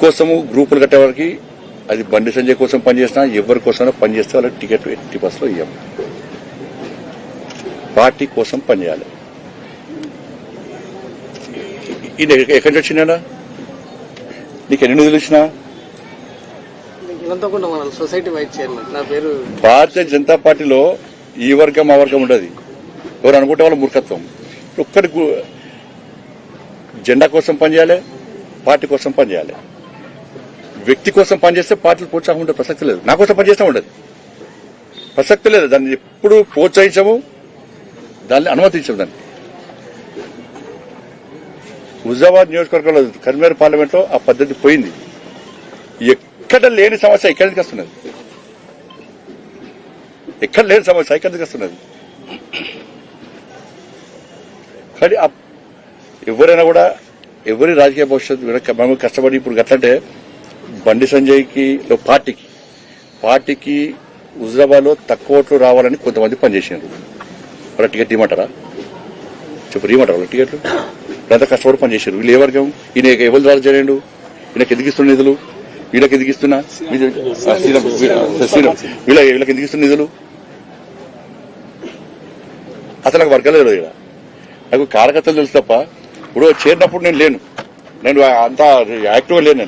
కోసము గ్రూపులు కట్టేవారికి అది బండి సంజయ్ కోసం పనిచేసినా ఎవరి కోసమైనా పనిచేస్తే వాళ్ళకి టికెట్ 80% ఇవ్వం. పార్టీ కోసం పనిచేయాలి. ఈయన ఎక్కడి నుంచి వచ్చినా నీకు ఎన్ని నిధులు ఇచ్చినా సొసైటీ వైస్ చైర్మన్ నా పేరు. భారతీయ జనతా పార్టీలో ఈ వర్గం ఆ వర్గం ఉండదు. ఎవరు అనుకుంటే వాళ్ళ మూర్ఖత్వం. ఒక్కడి జెండా కోసం పనిచేయాలి, పార్టీ కోసం పనిచేయాలి. వ్యక్తి కోసం పనిచేస్తే పార్టీలు ప్రోత్సాహం ఉండే ప్రసక్తి లేదు. నా కోసం పనిచేస్తూ ఉండదు, ప్రసక్తి లేదు. దాన్ని ఎప్పుడు ప్రోత్సహించము, దాన్ని అనుమతించము. దాన్ని హుజాబాద్ నియోజకవర్గంలో కరీంనగర్ పార్లమెంట్ లో ఆ పద్ధతి పోయింది. ఎక్కడ లేని సమస్య ఎక్కడి నుంచి వస్తున్నది? ఎక్కడ లేని సమస్య ఎక్కడి నుంచి వస్తున్నది? కానీ ఎవరైనా కూడా ఎవరి రాజకీయ భవిష్యత్తు మనం కష్టపడి ఇప్పుడు గట్లంటే బండి సంజయ్కి పార్టీకి హుజరాబాద్ లో తక్కువ ఓట్లు రావాలని కొంతమంది పనిచేసినారు. వాళ్ళ టికెట్ ఇవ్వమంటారా? చెప్పు, ఇవ్వమంటారా వాళ్ళ టికెట్లు? అంతా కష్టపడి పనిచేశారు. వీళ్ళు ఏ వర్గం? ఈయన ఎవరు ద్వారా చేయండు? ఈయనకి ఎందుకు ఇస్తున్న నిధులు? వీళ్ళకి ఎందుకు ఇస్తున్నా? వీళ్ళకి ఎందుకు ఇస్తున్న నిధులు? అసలు నాకు వర్గాలు లేదు. ఇక్కడ నాకు కార్యకర్తలు తెలుసు తప్ప ఇప్పుడు చేరినప్పుడు నేను లేను, నేను అంతా యాక్టివ్గా లేను.